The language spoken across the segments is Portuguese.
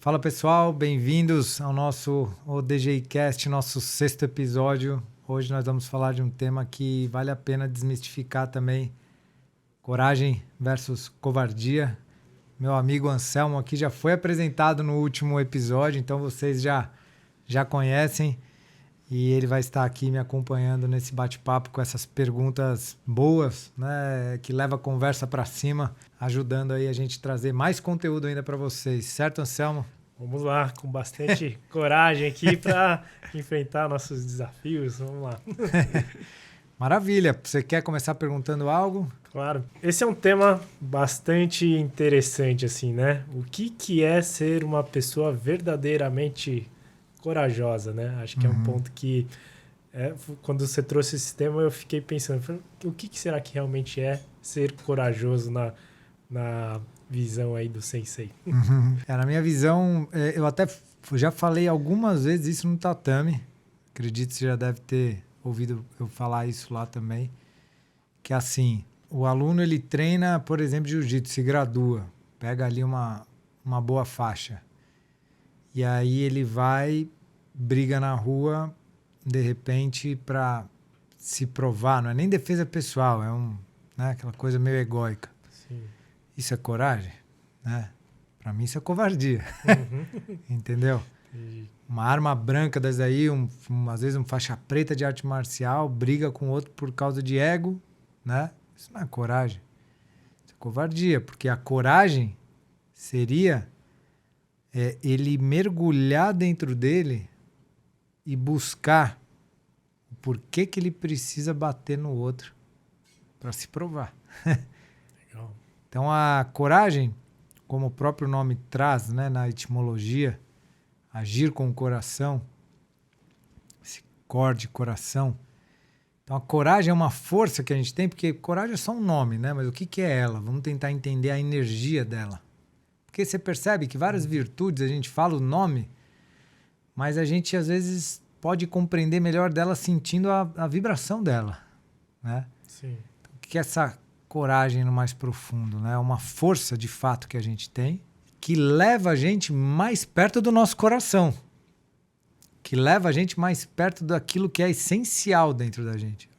Fala pessoal, bem-vindos ao nosso ODGcast, nosso 6º episódio. Hoje nós vamos falar de um tema que vale a pena desmistificar também. Coragem versus covardia. Meu amigo Anselmo aqui já foi apresentado no último episódio, então vocês já conhecem. E ele vai estar aqui me acompanhando nesse bate-papo com essas perguntas boas, né, que leva a conversa para cima, ajudando aí a gente trazer mais conteúdo ainda para vocês. Certo, Anselmo? Vamos lá, com bastante coragem aqui para enfrentar nossos desafios. Vamos lá. Maravilha. Você quer começar perguntando algo? Claro. Esse é um tema bastante interessante, assim, né? O que é ser uma pessoa verdadeiramente corajosa, né? Acho que é um ponto que, quando você trouxe esse tema, eu fiquei pensando, o que será que realmente é ser corajoso na visão aí do Sensei? Na minha visão, eu até já falei algumas vezes isso no tatame. Acredito que você já deve ter ouvido eu falar isso lá também. Que assim, o aluno ele treina, por exemplo, jiu-jitsu, se gradua, pega ali uma boa faixa. E aí ele vai, briga na rua, de repente, para se provar. Não é nem defesa pessoal, né, aquela coisa meio egóica. Sim. Isso é coragem? Né? Para mim isso é covardia. Entendeu? Entendi. Uma arma branca das aí, às vezes um faixa preta de arte marcial, briga com outro por causa de ego, né? Isso não é coragem. Isso é covardia, porque a coragem seria ele mergulhar dentro dele e buscar o porquê que ele precisa bater no outro para se provar. Legal. Então a coragem, como o próprio nome traz, né, na etimologia, agir com o coração, esse cor de coração. Então a coragem é uma força que a gente tem, porque coragem é só um nome, né? Mas o que é ela? Vamos tentar entender a energia dela. Porque você percebe que várias virtudes, a gente fala o nome, mas a gente às vezes pode compreender melhor dela sentindo a vibração dela, né? Sim. Então, o que é essa coragem no mais profundo, né? É uma força de fato que a gente tem, que leva a gente mais perto do nosso coração, que leva a gente mais perto daquilo que é essencial dentro da gente.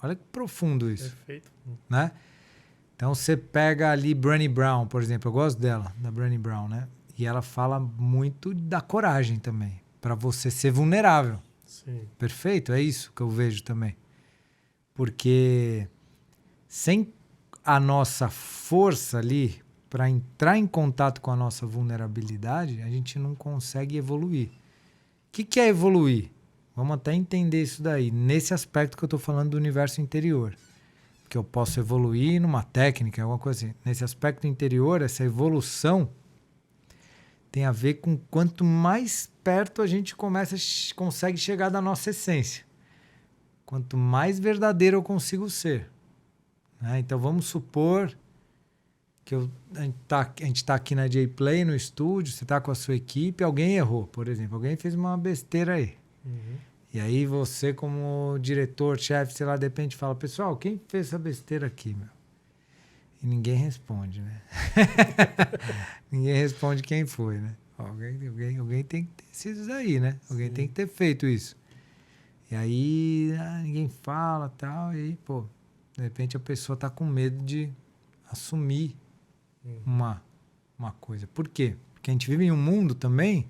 Olha que profundo isso. Perfeito. Né? Então você pega ali Brené Brown, por exemplo, eu gosto dela, da Brené Brown, né? E ela fala muito da coragem também, para você ser vulnerável. Sim. Perfeito? É isso que eu vejo também. Porque sem a nossa força ali para entrar em contato com a nossa vulnerabilidade, a gente não consegue evoluir. O que é evoluir? Vamos até entender isso daí, nesse aspecto que eu estou falando do universo interior. Que eu posso evoluir numa técnica, alguma coisa assim. Nesse aspecto interior, essa evolução tem a ver com quanto mais perto a gente consegue chegar da nossa essência. Quanto mais verdadeiro eu consigo ser. Né? Então vamos supor que a gente está aqui na J-Play, no estúdio, você está com a sua equipe, alguém errou, por exemplo. Alguém fez uma besteira aí. E aí você, como diretor, chefe, sei lá, de repente fala, pessoal, quem fez essa besteira aqui, meu? E ninguém responde, né? Ninguém responde quem foi, né? Alguém tem que ter sido isso aí, né? Alguém tem que ter feito isso. E aí ninguém fala tal, e aí, pô, de repente a pessoa tá com medo de assumir uma coisa. Por quê? Porque a gente vive em um mundo também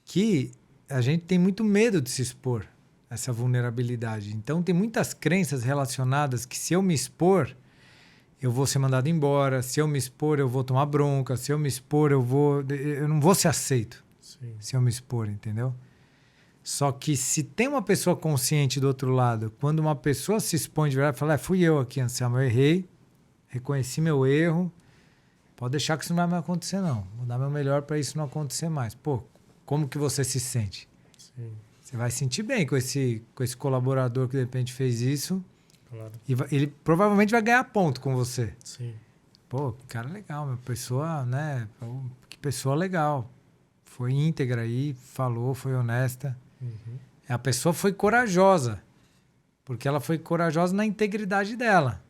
que a gente tem muito medo de se expor a essa vulnerabilidade. Então tem muitas crenças relacionadas que se eu me expor, eu vou ser mandado embora, se eu me expor, eu vou tomar bronca, se eu me expor, eu não vou ser aceito. Sim. Se eu me expor, entendeu? Só que se tem uma pessoa consciente do outro lado, quando uma pessoa se expõe de verdade, fala, fui eu aqui, Anselmo, eu errei, reconheci meu erro, pode deixar que isso não vai mais acontecer, não. Vou dar meu melhor para isso não acontecer mais. Pô, como que você se sente? Sim. Você vai sentir bem com esse colaborador que de repente fez isso. Claro. E ele provavelmente vai ganhar ponto com você. Sim. Pô, que cara legal, meu. Pessoa, né? Que pessoa legal. Foi íntegra aí, falou, foi honesta. A pessoa foi corajosa. Porque ela foi corajosa na integridade dela.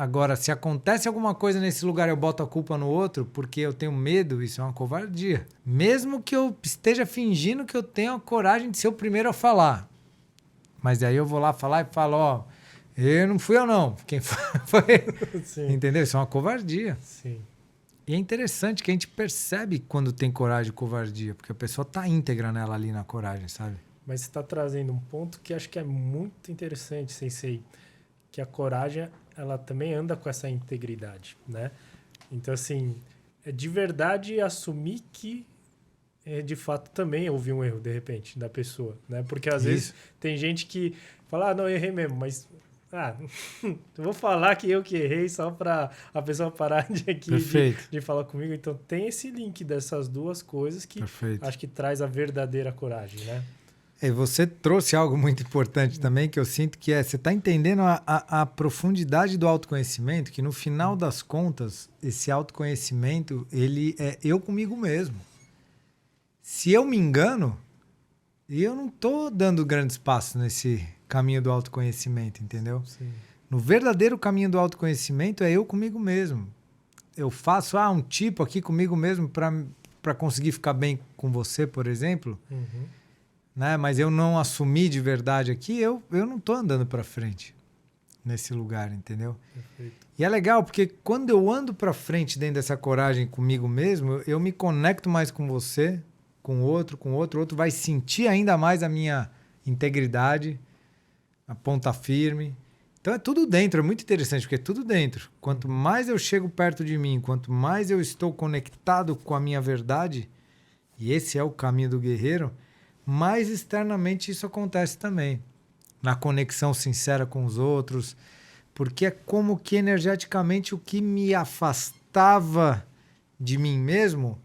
Agora, se acontece alguma coisa nesse lugar e eu boto a culpa no outro porque eu tenho medo, isso é uma covardia. Mesmo que eu esteja fingindo que eu tenho a coragem de ser o primeiro a falar. Mas aí eu vou lá falar e falo, ó, eu não fui eu não. Quem foi? Sim. Entendeu? Isso é uma covardia. Sim. E é interessante que a gente percebe quando tem coragem e covardia, porque a pessoa tá íntegra nela ali na coragem, sabe? Mas você está trazendo um ponto que acho que é muito interessante, Sensei, que a coragem, ela também anda com essa integridade, né? Então, assim, é de verdade assumir que de fato também houve um erro, de repente, da pessoa, né? Porque às vezes tem gente que fala, não, eu errei mesmo, mas eu vou falar que eu que errei só para a pessoa parar de falar comigo. Então tem esse link dessas duas coisas que acho que traz a verdadeira coragem, né? E você trouxe algo muito importante também, que eu sinto que você está entendendo a profundidade do autoconhecimento, que no final das contas, esse autoconhecimento, ele é eu comigo mesmo. Se eu me engano, eu não estou dando grandes passos nesse caminho do autoconhecimento, entendeu? Sim. No verdadeiro caminho do autoconhecimento é eu comigo mesmo. Eu faço um tipo aqui comigo mesmo para conseguir ficar bem com você, por exemplo, né? Mas eu não assumi de verdade aqui, eu não estou andando para frente nesse lugar, entendeu? Perfeito. E é legal, porque quando eu ando para frente dentro dessa coragem comigo mesmo, eu me conecto mais com você, com o outro vai sentir ainda mais a minha integridade, a ponta firme. Então é tudo dentro, é muito interessante, porque é tudo dentro. Quanto mais eu chego perto de mim, quanto mais eu estou conectado com a minha verdade, e esse é o caminho do guerreiro, mais externamente isso acontece também. Na conexão sincera com os outros, porque é como que energeticamente o que me afastava de mim mesmo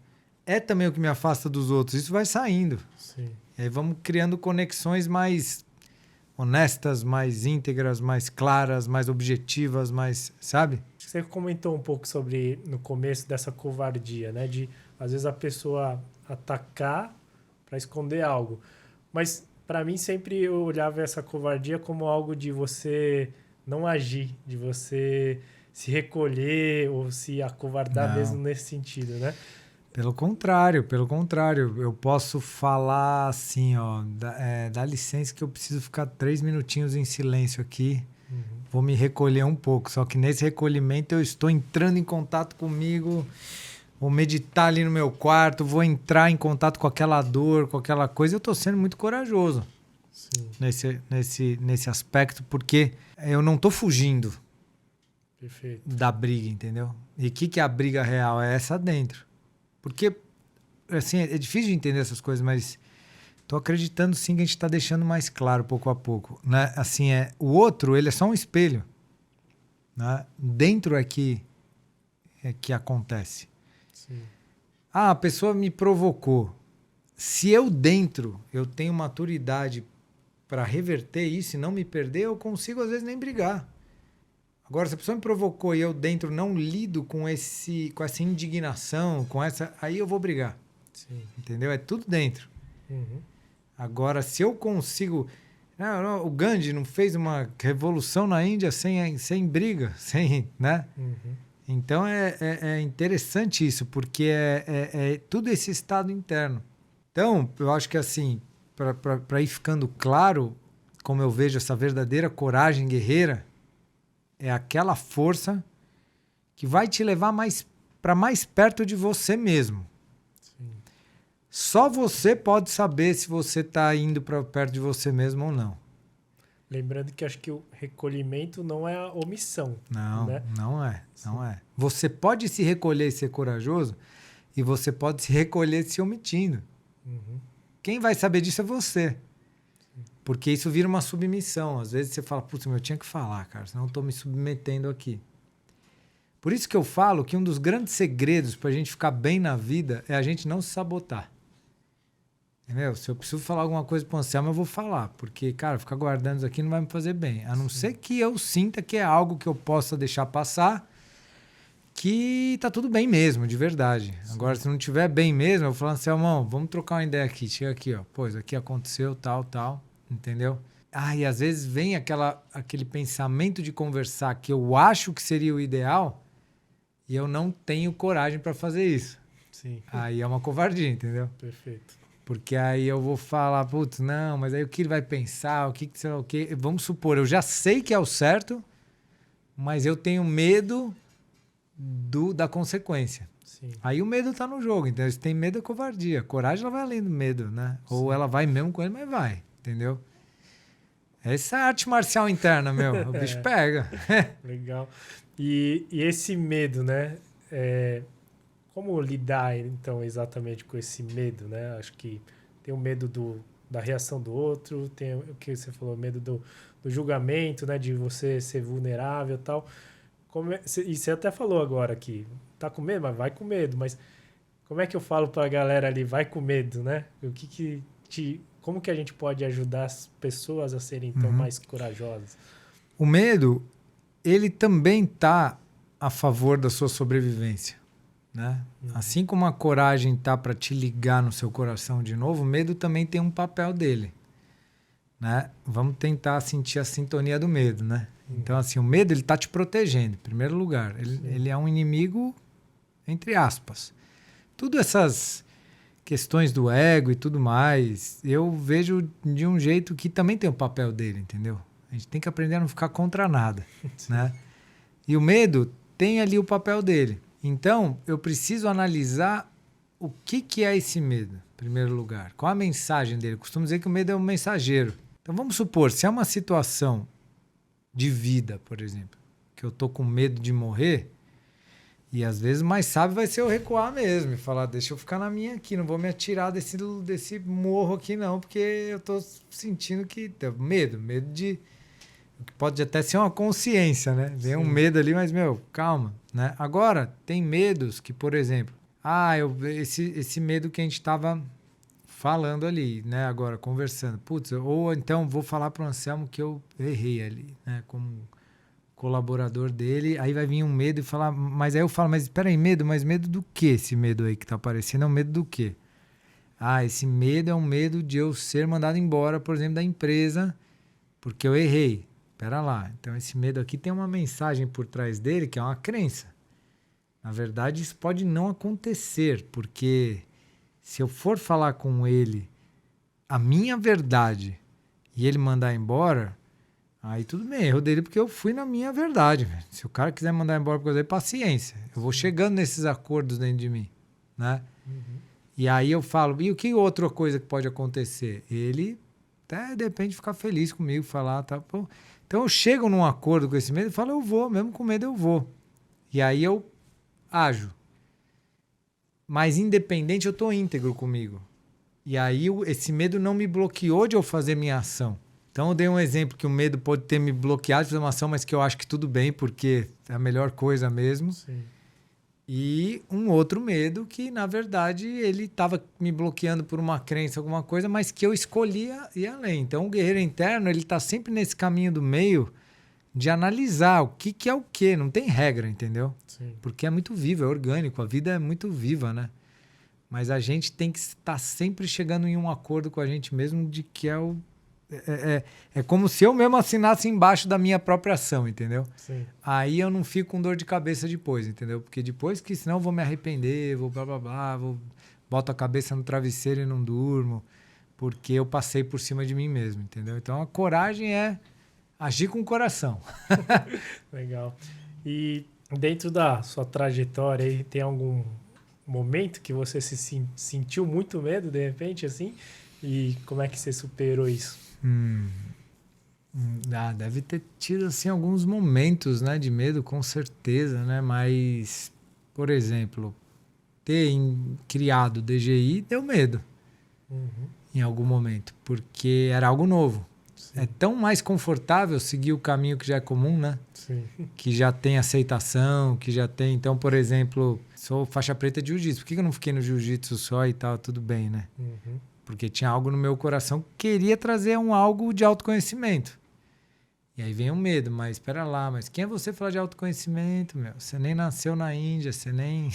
é também o que me afasta dos outros. Isso vai saindo. Sim. E aí vamos criando conexões mais honestas, mais íntegras, mais claras, mais objetivas, mais, sabe? Você comentou um pouco sobre, no começo, dessa covardia, né? De, às vezes, a pessoa atacar para esconder algo. Mas, para mim, sempre eu olhava essa covardia como algo de você não agir, de você se recolher ou se acovardar mesmo nesse sentido, né? Pelo contrário. Eu posso falar assim, ó, dá licença que eu preciso ficar 3 minutinhos em silêncio aqui. Vou me recolher um pouco. Só que nesse recolhimento eu estou entrando em contato comigo, vou meditar ali no meu quarto, vou entrar em contato com aquela dor, com aquela coisa. Eu estou sendo muito corajoso. Sim. Nesse aspecto, porque eu não estou fugindo da briga, entendeu? E o que é a briga real? É essa dentro. Porque, assim, é difícil de entender essas coisas, mas estou acreditando sim que a gente está deixando mais claro pouco a pouco, né? Assim, o outro, ele é só um espelho, né? Dentro é que acontece. Sim. A pessoa me provocou. Se eu dentro, eu tenho maturidade para reverter isso e não me perder, eu consigo às vezes nem brigar. Agora, se a pessoa me provocou e eu dentro não lido com essa indignação, aí eu vou brigar. Sim. Entendeu? É tudo dentro. Agora, se eu consigo... o Gandhi não fez uma revolução na Índia sem briga, né? Então, é interessante isso, porque é tudo esse estado interno. Então, eu acho que assim, para ir ficando claro como eu vejo essa verdadeira coragem guerreira, é aquela força que vai te levar para mais perto de você mesmo. Sim. Só você pode saber se você está indo para perto de você mesmo ou não. Lembrando que acho que o recolhimento não é a omissão. Não, né? não é. Você pode se recolher e ser corajoso, e você pode se recolher se omitindo. Quem vai saber disso é você. Porque isso vira uma submissão. Às vezes você fala, putz, eu tinha que falar, cara, senão eu estou me submetendo aqui. Por isso que eu falo que um dos grandes segredos para a gente ficar bem na vida é a gente não se sabotar. Entendeu? Se eu preciso falar alguma coisa para o Anselmo, eu vou falar. Porque, cara, ficar guardando isso aqui não vai me fazer bem. A não ser que eu sinta que é algo que eu possa deixar passar, que tá tudo bem mesmo, de verdade. Sim. Agora, se não tiver bem mesmo, eu vou falar, Anselmo, vamos trocar uma ideia aqui. Chega aqui, ó. Pô, isso aqui aconteceu, tal. Entendeu? E às vezes vem aquele pensamento de conversar que eu acho que seria o ideal e eu não tenho coragem para fazer isso. Sim. Aí é uma covardia, entendeu? Perfeito. Porque aí eu vou falar, putz, não, mas aí o que ele vai pensar, o que sei lá o quê. Vamos supor, eu já sei que é o certo, mas eu tenho medo da consequência. Sim. Aí o medo tá no jogo, então se tem medo é covardia. Coragem, ela vai além do medo, né? Sim. Ou ela vai mesmo com ele, mas vai, entendeu? Essa é a arte marcial interna, meu. O bicho pega. Legal. E esse medo, né? Como lidar, então, exatamente com esse medo, né? Acho que tem o medo da reação do outro, tem o que você falou, medo do julgamento, né? De você ser vulnerável e tal. E você até falou agora aqui, tá com medo? Mas vai com medo. Mas como é que eu falo pra galera ali, vai com medo, né? Como que a gente pode ajudar as pessoas a serem, então, mais corajosas? O medo, ele também tá a favor da sua sobrevivência. Né? Assim como a coragem tá para te ligar no seu coração de novo, o medo também tem um papel dele, né? Vamos tentar sentir a sintonia do medo, né? Então, assim, o medo, ele tá te protegendo, em primeiro lugar. Ele é um inimigo, entre aspas. Tudo essas questões do ego e tudo mais, eu vejo de um jeito que também tem o papel dele, entendeu? A gente tem que aprender a não ficar contra nada, né? E o medo tem ali o papel dele. Então, eu preciso analisar o que é esse medo, em primeiro lugar. Qual a mensagem dele? Eu costumo dizer que o medo é um mensageiro. Então, vamos supor, se é uma situação de vida, por exemplo, que eu tô com medo de morrer, e às vezes o mais sábio vai ser eu recuar mesmo e falar, deixa eu ficar na minha aqui, não vou me atirar desse morro aqui não, porque eu tô sentindo que... Medo de... Pode até ser uma consciência, né? Vem um medo ali, mas, calma, né? Agora, tem medos que, por exemplo, esse medo que a gente estava falando ali, né? Agora, conversando. Putz, ou então vou falar para o Anselmo que eu errei ali, né? Como colaborador dele, aí vai vir um medo e falar, mas aí eu falo, mas espera aí, mas medo do que esse medo aí que tá aparecendo? É um medo do quê? Esse medo é um medo de eu ser mandado embora, por exemplo, da empresa, porque eu errei. Pera lá, então esse medo aqui tem uma mensagem por trás dele que é uma crença. Na verdade, isso pode não acontecer, porque se eu for falar com ele a minha verdade e ele mandar embora, aí tudo bem, erro dele porque eu fui na minha verdade. Se o cara quiser mandar embora por causa dele, paciência. Eu vou chegando nesses acordos dentro de mim, né? E aí eu falo, e o que outra coisa que pode acontecer? Ele até, de repente, ficar feliz comigo, falar, tá, pô... Então eu chego num acordo com esse medo e falo, eu vou, mesmo com medo eu vou. E aí eu ajo. Mas independente, eu estou íntegro comigo. E aí esse medo não me bloqueou de eu fazer minha ação. Então eu dei um exemplo que o medo pode ter me bloqueado de fazer uma ação, mas que eu acho que tudo bem, porque é a melhor coisa mesmo. Sim. E um outro medo que, na verdade, ele estava me bloqueando por uma crença, alguma coisa, mas que eu escolhia ir além. Então, o guerreiro interno, ele está sempre nesse caminho do meio de analisar o que é o que. Não tem regra, entendeu? Sim. Porque é muito vivo, é orgânico, a vida é muito viva, né? Mas a gente tem que estar sempre chegando em um acordo com a gente mesmo de que é o... É como se eu mesmo assinasse embaixo da minha própria ação, entendeu? Sim. Aí eu não fico com dor de cabeça depois, entendeu? Porque depois que senão eu vou me arrepender, vou blá blá blá, boto a cabeça no travesseiro e não durmo, porque eu passei por cima de mim mesmo, entendeu? Então a coragem é agir com o coração. Legal. E dentro da sua trajetória aí, tem algum momento que você sentiu muito medo, de repente, assim? E como é que você superou isso? Deve ter tido assim alguns momentos, né, de medo, com certeza, né? Mas, por exemplo, ter criado o DGI deu medo em algum momento, porque era algo novo. Sim. É tão mais confortável seguir o caminho que já é comum, né? Sim. Que já tem aceitação, que já tem... Então, por exemplo, sou faixa preta de jiu-jitsu. Por que eu não fiquei no jiu-jitsu só e tal? Tudo bem, né? Porque tinha algo no meu coração que queria trazer algo de autoconhecimento. E aí vem o medo, mas espera lá, mas quem é você falar de autoconhecimento, meu? Você nem nasceu na Índia, você nem...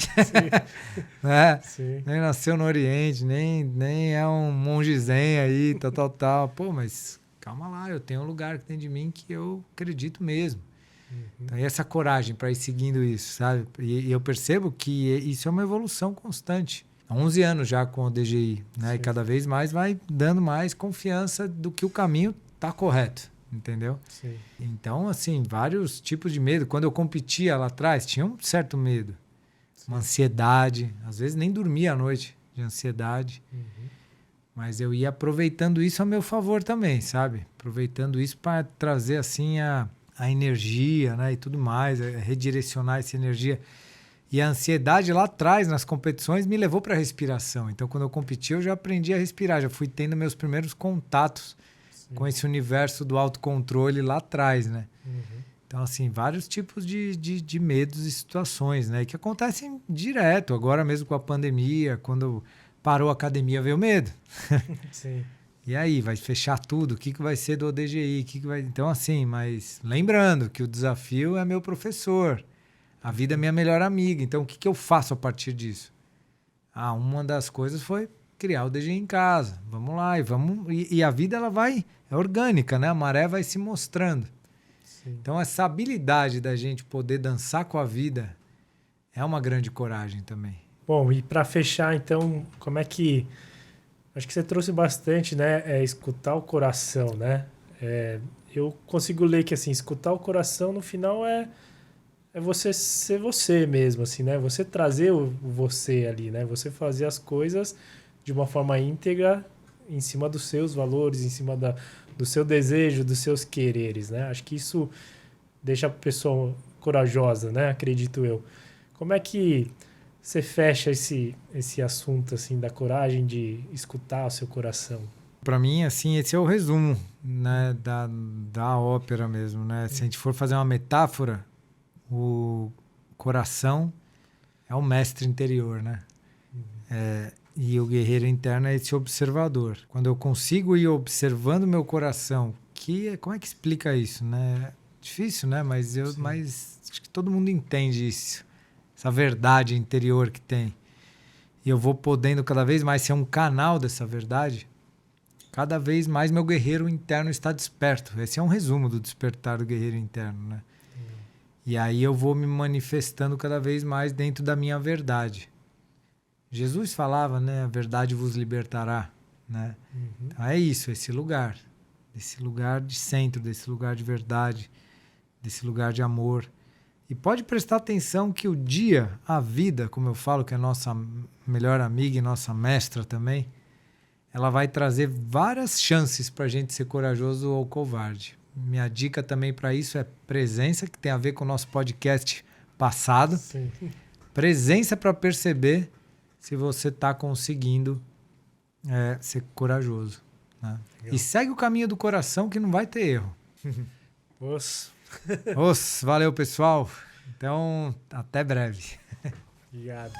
né? Sim. Nem nasceu no Oriente, nem é um monge zen aí, tal. Pô, mas calma lá, eu tenho um lugar que tem de mim que eu acredito mesmo. Uhum. Então, e essa coragem para ir seguindo isso, sabe? E eu percebo que isso é uma evolução constante. Há 11 anos já com o DGI, né? E cada vez mais vai dando mais confiança do que o caminho tá correto, entendeu? Sim. Então, assim, vários tipos de medo. Quando eu competia lá atrás, tinha um certo medo. Uma ansiedade. Às vezes nem dormia à noite de ansiedade. Uhum. Mas eu ia aproveitando isso a meu favor também, sabe? Aproveitando isso para trazer, assim, a energia, né? E tudo mais, redirecionar essa energia. E a ansiedade lá atrás, nas competições, me levou para a respiração. Então, quando eu competi, eu já aprendi a respirar. Já fui tendo meus primeiros contatos com esse universo do autocontrole lá atrás, né? Uhum. Então, assim, vários tipos de medos e situações, né? Que acontecem direto. Agora mesmo com a pandemia, quando parou a academia, veio medo. Sim. E aí, vai fechar tudo? O que vai ser do ODGI? Então, assim, mas lembrando que o desafio é meu professor. A vida é minha melhor amiga. Então, o que eu faço a partir disso? Uma das coisas foi criar o DGI em casa. Vamos lá, e a vida ela é orgânica, né? A maré vai se mostrando. Sim. Então, essa habilidade da gente poder dançar com a vida é uma grande coragem também. Bom, e para fechar, então, como é que... Acho que você trouxe bastante, né? Escutar o coração, né? Eu consigo ler que, assim, escutar o coração, no final, é você ser você mesmo, assim, né? Você trazer o você ali, né? Você fazer as coisas de uma forma íntegra, em cima dos seus valores, em cima do seu desejo, dos seus quereres, né? Acho que isso deixa a pessoa corajosa, né? Acredito eu. Como é que você fecha esse assunto, assim, da coragem de escutar o seu coração? Para mim, assim, esse é o resumo, né? Da ópera mesmo, né? Se a gente for fazer uma metáfora, o coração é o mestre interior, né? E o guerreiro interno é esse observador. Quando eu consigo ir observando meu coração, como é que explica isso, né? Difícil, né? Mas acho que todo mundo entende isso. Essa verdade interior que tem. E eu vou podendo cada vez mais ser um canal dessa verdade. Cada vez mais meu guerreiro interno está desperto. Esse é um resumo do despertar do guerreiro interno, né? E aí eu vou me manifestando cada vez mais dentro da minha verdade. Jesus falava, né? A verdade vos libertará, né? Uhum. Então é isso, esse lugar de centro, desse lugar de verdade, desse lugar de amor. E pode prestar atenção que a vida, como eu falo, que é nossa melhor amiga e nossa mestra também, ela vai trazer várias chances para a gente ser corajoso ou covarde. Minha dica também para isso é presença, que tem a ver com o nosso podcast passado. Sim. Presença para perceber se você está conseguindo ser corajoso. Né? E segue o caminho do coração que não vai ter erro. Valeu, pessoal. Então, até breve. Obrigado.